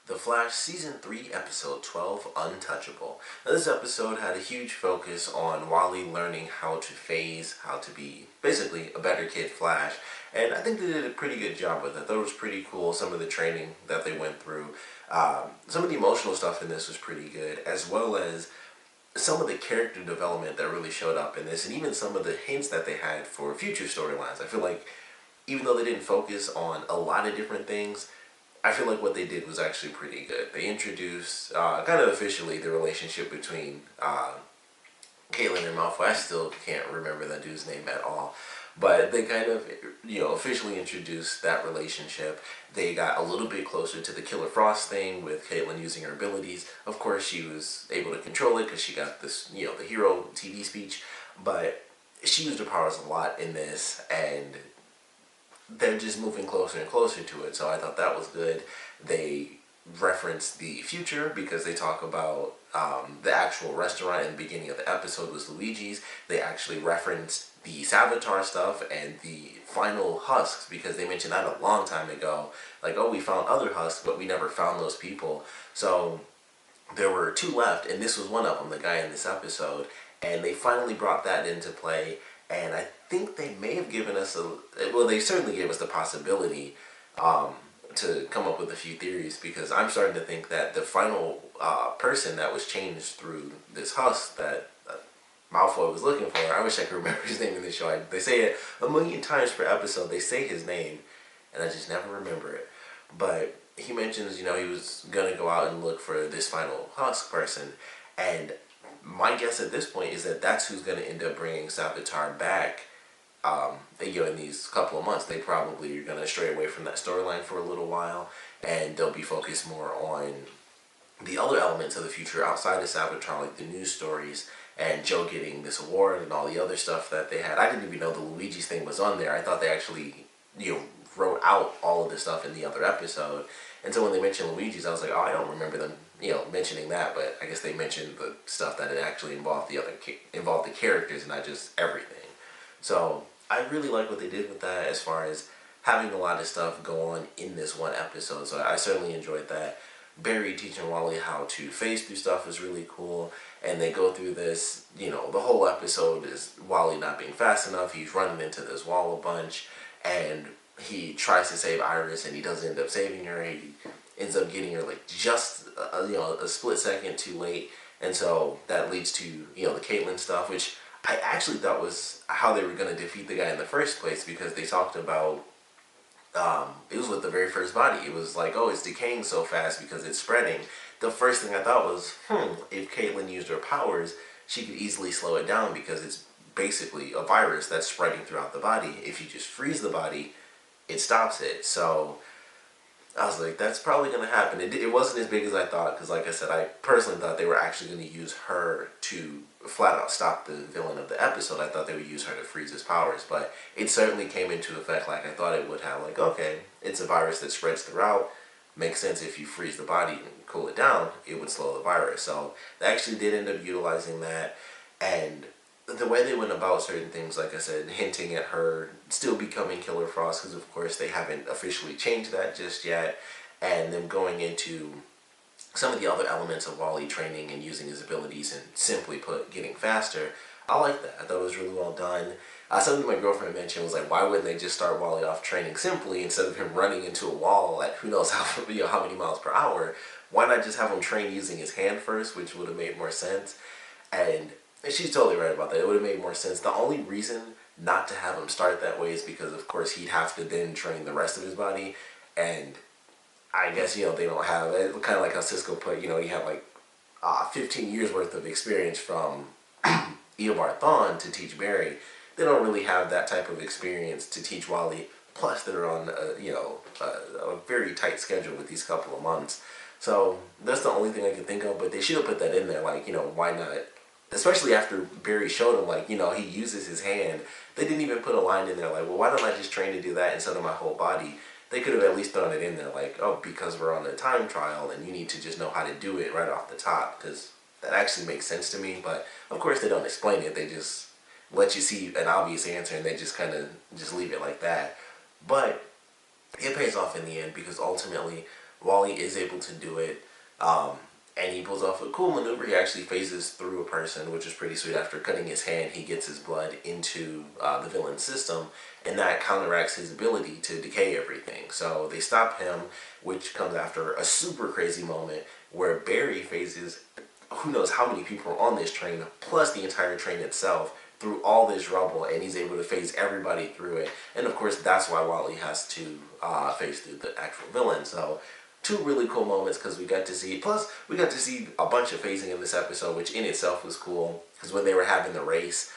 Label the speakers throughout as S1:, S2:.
S1: The Flash Season 3 Episode 12, Untouchable. Now, this episode had a huge focus on Wally learning how to phase, how to be basically a better kid Flash. And I think they did a pretty good job with it. I thought it was pretty cool, some of the training that they went through. Some of the emotional stuff in this was pretty good, as well as some of the character development that really showed up in this, and even some of the hints that they had for future storylines. I feel like even though they didn't focus on a lot of different things, I feel like what they did was actually pretty good. They introduced, kind of officially, the relationship between Caitlin and Malfoy. I still can't remember that dude's name at all. But they kind of, officially introduced that relationship. They got a little bit closer to the Killer Frost thing with Caitlin using her abilities. Of course, she was able to control it because she got this, the hero TV speech. But she used her powers a lot in this, and they're just moving closer and closer to it, so I thought that was good. They reference the future because they talk about the actual restaurant in the beginning of the episode was Luigi's. They actually referenced the Savitar stuff and the final husks because they mentioned that a long time ago. Like, oh, we found other husks, but we never found those people. So there were two left, and this was one of them, the guy in this episode. And they finally brought that into play. And I think they may have given us they certainly gave us the possibility to come up with a few theories, because I'm starting to think that the final person that was changed through this husk that Malfoy was looking for, I wish I could remember his name in the show. They say it a million times per episode. They say his name, and I just never remember it. But he mentions, he was going to go out and look for this final husk person, and my guess at this point is that that's who's going to end up bringing Savitar back. In these couple of months, they probably are going to stray away from that storyline for a little while, and they'll be focused more on the other elements of the future outside of Savitar, like the news stories and Joe getting this award and all the other stuff that they had. I didn't even know the Luigi's thing was on there. I thought they actually, wrote out all of this stuff in the other episode. And so when they mentioned Luigi's, I was like, oh, I don't remember them, mentioning that. But I guess they mentioned the stuff that it actually involved involved the characters and not just everything. So I really like what they did with that as far as having a lot of stuff go on in this one episode. So I certainly enjoyed that. Barry teaching Wally how to phase through stuff is really cool. And they go through this, the whole episode is Wally not being fast enough. He's running into this wall a bunch, and he tries to save Iris, and he doesn't end up saving her. He ends up getting her just a split second too late, and so that leads to the Caitlin stuff, which I actually thought was how they were going to defeat the guy in the first place, because they talked about it was with the very first body. It was like, oh, it's decaying so fast because it's spreading. The first thing I thought was, if Caitlin used her powers, she could easily slow it down because it's basically a virus that's spreading throughout the body. If you just freeze the body, it stops it. So I was like, that's probably going to happen. It wasn't as big as I thought, because like I said, I personally thought they were actually going to use her to flat out stop the villain of the episode. I thought they would use her to freeze his powers, but it certainly came into effect like I thought it would have. Like, okay, it's a virus that spreads throughout. Makes sense, if you freeze the body and cool it down, it would slow the virus. So they actually did end up utilizing that, and the way they went about certain things, like I said, hinting at her still becoming Killer Frost, because of course they haven't officially changed that just yet, and them going into some of the other elements of Wally training and using his abilities and, simply put, getting faster. I like that. I thought it was really well done. Something my girlfriend mentioned was like, why wouldn't they just start Wally off training simply instead of him running into a wall at who knows how many miles per hour? Why not just have him train using his hand first, which would have made more sense? And she's totally right about that. It would have made more sense. The only reason not to have him start that way is because, of course, he'd have to then train the rest of his body. And I guess, they don't have it. Kind of like how Cisco put, he had like 15 years worth of experience from Eobard Thawne to teach Barry. They don't really have that type of experience to teach Wally. Plus, they're on a very tight schedule with these couple of months. So that's the only thing I can think of. But they should have put that in there. Like, why not? Especially after Barry showed him, like, he uses his hand. They didn't even put a line in there like, well, why don't I just train to do that instead of my whole body? They could have at least thrown it in there like, oh, because we're on a time trial and you need to just know how to do it right off the top, because that actually makes sense to me. But of course they don't explain it. They just let you see an obvious answer, and they just kind of just leave it like that. But it pays off in the end, because ultimately Wally is able to do it. And he pulls off a cool maneuver. He actually phases through a person, which is pretty sweet. After cutting his hand, he gets his blood into the villain's system, and that counteracts his ability to decay everything. So they stop him, which comes after a super crazy moment where Barry phases who knows how many people are on this train, plus the entire train itself, through all this rubble, and he's able to phase everybody through it. And of course, that's why Wally has to phase through the actual villain. So two really cool moments because we got to see, plus we got to see a bunch of phasing in this episode, which in itself was cool. Because when they were having the race,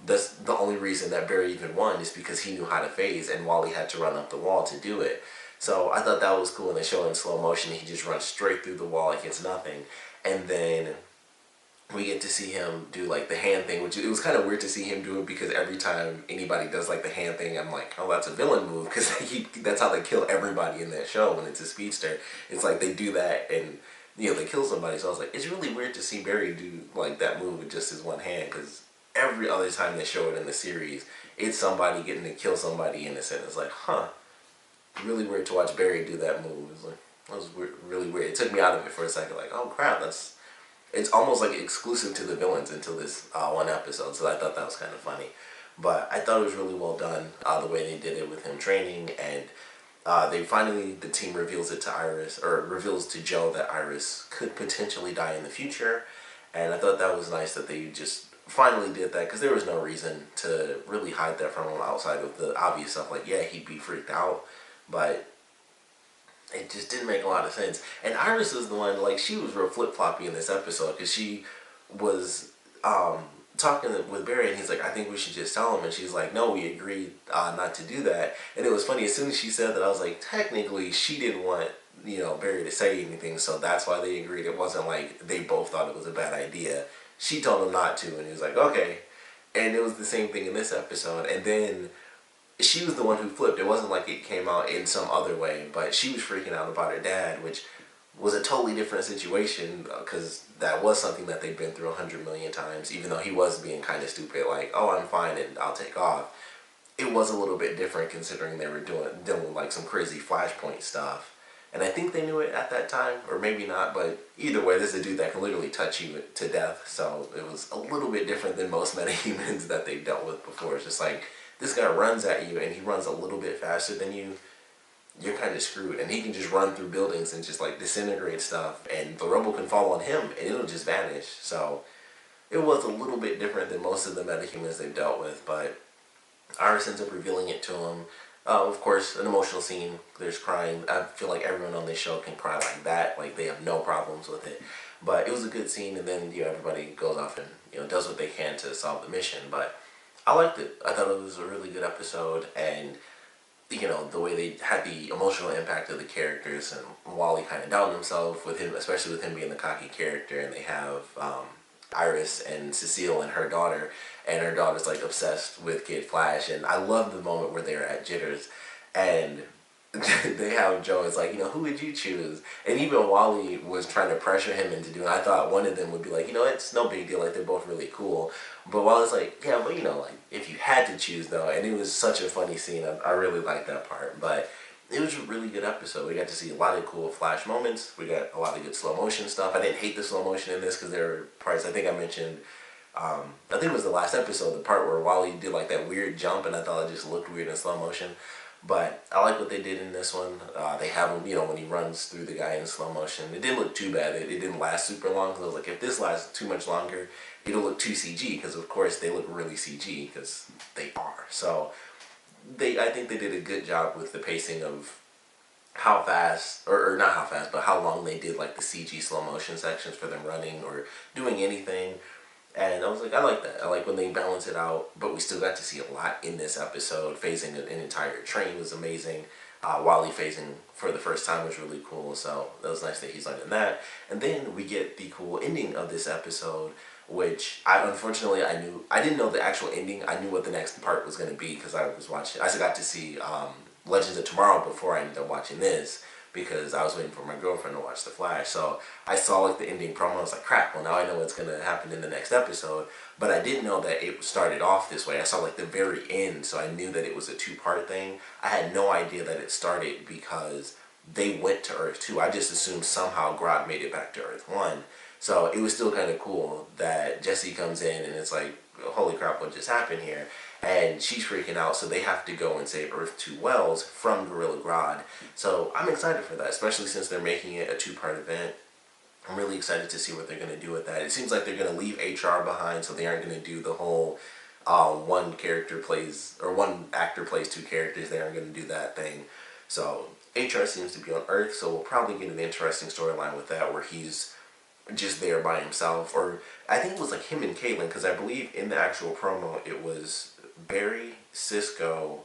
S1: that's the only reason that Barry even won is because he knew how to phase, and Wally had to run up the wall to do it. So I thought that was cool, and they show in slow motion, he just runs straight through the wall like it's nothing. And then we get to see him do like the hand thing, which it was kind of weird to see him do it because every time anybody does like the hand thing, I'm like, oh, that's a villain move, because that's how they kill everybody in that show when it's a speedster. It's like they do that and they kill somebody. So I was like, it's really weird to see Barry do like that move with just his one hand, because every other time they show it in the series, it's somebody getting to kill somebody innocent. It's like, huh, really weird to watch Barry do that move. It's like, that was weird, really weird. It took me out of it for a second, like, oh crap, it's almost like exclusive to the villains until this one episode, so I thought that was kind of funny. But I thought it was really well done, the way they did it with him training, and the team reveals it to Iris, or reveals to Joe that Iris could potentially die in the future, and I thought that was nice that they just finally did that, because there was no reason to really hide that from him outside of the obvious stuff, like, yeah, he'd be freaked out, but it just didn't make a lot of sense. And Iris is the one, like, she was real flip-floppy in this episode, because she was talking with Barry, and he's like, I think we should just tell him, and she's like, no, we agreed not to do that. And it was funny, as soon as she said that, I was like, technically, she didn't want, Barry to say anything, so that's why they agreed. It wasn't like they both thought it was a bad idea. She told him not to, and he was like, okay. And it was the same thing in this episode, and then she was the one who flipped. It wasn't like it came out in some other way, but she was freaking out about her dad, which was a totally different situation, because that was something that they'd been through 100 million times, even though he was being kind of stupid, like, oh, I'm fine and I'll take off. It was a little bit different considering they were dealing like some crazy Flashpoint stuff. And I think they knew it at that time, or maybe not, but either way, this is a dude that can literally touch you to death, so it was a little bit different than most metahumans that they've dealt with before. It's just like, this guy runs at you and he runs a little bit faster than you, you're kind of screwed. And he can just run through buildings and just like disintegrate stuff, and the rubble can fall on him and it'll just vanish. So it was a little bit different than most of the metahumans they've dealt with, but Iris ends up revealing it to him. Of course, an emotional scene, there's crying. I feel like everyone on this show can cry like that, like they have no problems with it. But it was a good scene, and then everybody goes off and does what they can to solve the mission. But I liked it. I thought it was a really good episode, and the way they had the emotional impact of the characters, and Wally kind of doubting himself with him, especially with him being the cocky character, and they have Iris and Cecile and her daughter's like obsessed with Kid Flash, and I love the moment where they're at Jitters, and they have Joe, it's like, who would you choose? And even Wally was trying to pressure him into doing it. I thought one of them would be like, it's no big deal, like they're both really cool. But Wally's like, yeah, but like, if you had to choose though, and it was such a funny scene. I really liked that part. But it was a really good episode. We got to see a lot of cool Flash moments. We got a lot of good slow motion stuff. I didn't hate the slow motion in this because there were parts, I think I mentioned, I think it was the last episode, the part where Wally did like that weird jump, and I thought it just looked weird in slow motion. But I like what they did in this one. They have him, when he runs through the guy in slow motion. It didn't look too bad. It didn't last super long, because I was like, if this lasts too much longer, it'll look too CG, because of course they look really CG, because they are. So I think they did a good job with the pacing of how fast, or not how fast, but how long they did like the CG slow motion sections for them running or doing anything. And I was like, I like that. I like when they balance it out, but we still got to see a lot in this episode. Phasing an entire train was amazing. Wally phasing for the first time was really cool, so that was nice that he's learning that. And then we get the cool ending of this episode, which I didn't know the actual ending. I knew what the next part was going to be because I got to see Legends of Tomorrow before I ended up watching this, because I was waiting for my girlfriend to watch The Flash. So I saw like the ending promo. I was like, crap, well now I know what's going to happen in the next episode. But I didn't know that it started off this way. I saw like the very end, so I knew that it was a two-part thing. I had no idea that it started because they went to Earth 2. I just assumed somehow Grodd made it back to Earth 1. So it was still kind of cool that Jessie comes in and it's like, holy crap, what just happened here? And she's freaking out, so they have to go and save Earth 2 Wells from Gorilla Grodd. So I'm excited for that, especially since they're making it a two-part event. I'm really excited to see what they're going to do with that. It seems like they're going to leave HR behind, so they aren't going to do the whole one actor plays two characters. They aren't going to do that thing. So HR seems to be on Earth, so we'll probably get an interesting storyline with that where he's just there by himself. Or I think it was like him and Caitlin, because I believe in the actual promo it was Barry, Cisco,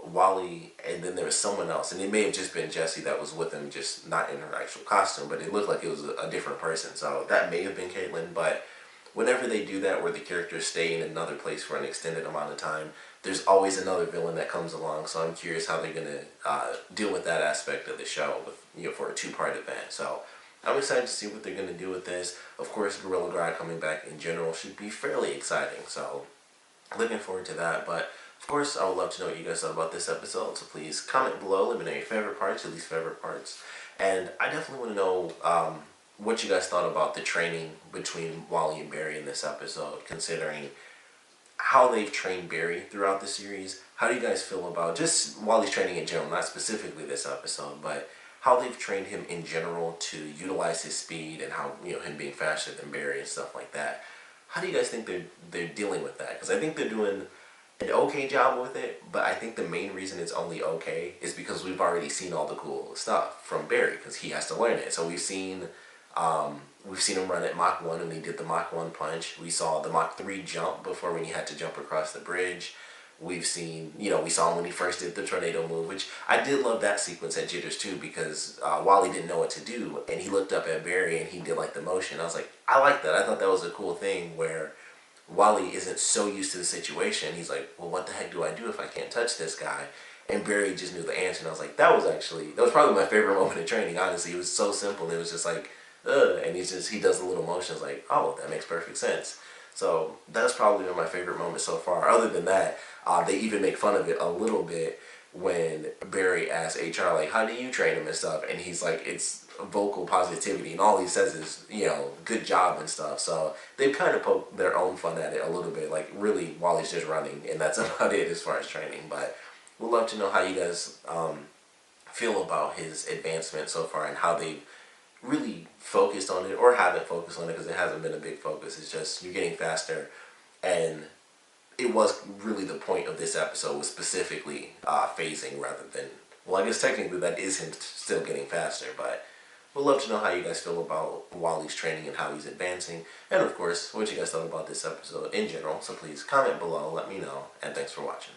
S1: Wally, and then there was someone else, and it may have just been Jessie that was with him, just not in her actual costume, but it looked like it was a different person, so that may have been Caitlin. But whenever they do that where the characters stay in another place for an extended amount of time, there's always another villain that comes along, so I'm curious how they're going to deal with that aspect of the show with, for a two-part event. So I'm excited to see what they're going to do with this. Of course, Gorilla Grodd coming back in general should be fairly exciting, so looking forward to that. But of course, I would love to know what you guys thought about this episode, so please comment below, let me know your favorite parts, your least favorite parts. And I definitely want to know what you guys thought about the training between Wally and Barry in this episode, considering how they've trained Barry throughout the series. How do you guys feel about just Wally's training in general, not specifically this episode, but how they've trained him in general to utilize his speed and how, him being faster than Barry and stuff like that. How do you guys think they're dealing with that? Because I think they're doing an okay job with it, but I think the main reason it's only okay is because we've already seen all the cool stuff from Barry, because he has to learn it. So we've seen him run at Mach 1 when he did the Mach 1 punch. We saw the Mach 3 jump before when he had to jump across the bridge. We've seen, we saw him when he first did the tornado move, which I did love that sequence at Jitters too, because Wally didn't know what to do, and he looked up at Barry and he did like the motion. I was like, I like that. I thought that was a cool thing where Wally isn't so used to the situation. He's like, well, what the heck do I do if I can't touch this guy? And Barry just knew the answer, and I was like, that was probably my favorite moment in training, honestly. It was so simple, and it was just like, and he does the little motions like, oh, that makes perfect sense. So that's probably my favorite moment so far. Other than that, they even make fun of it a little bit when Barry asks HR, like, how do you train him and stuff? And he's like, it's vocal positivity, and all he says is, good job and stuff. So they've kind of poked their own fun at it a little bit. Like, really, Wally's just running, and that's about it as far as training. But we'd love to know how you guys feel about his advancement so far, and how they've really focused on it, or haven't focused on it, because it hasn't been a big focus. It's just you're getting faster, and it was really the point of this episode was specifically phasing rather than, well, I guess technically that is him still getting faster. But we'd love to know how you guys feel about Wally's training and how he's advancing, and of course what you guys thought about this episode in general. So please comment below, let me know, and thanks for watching.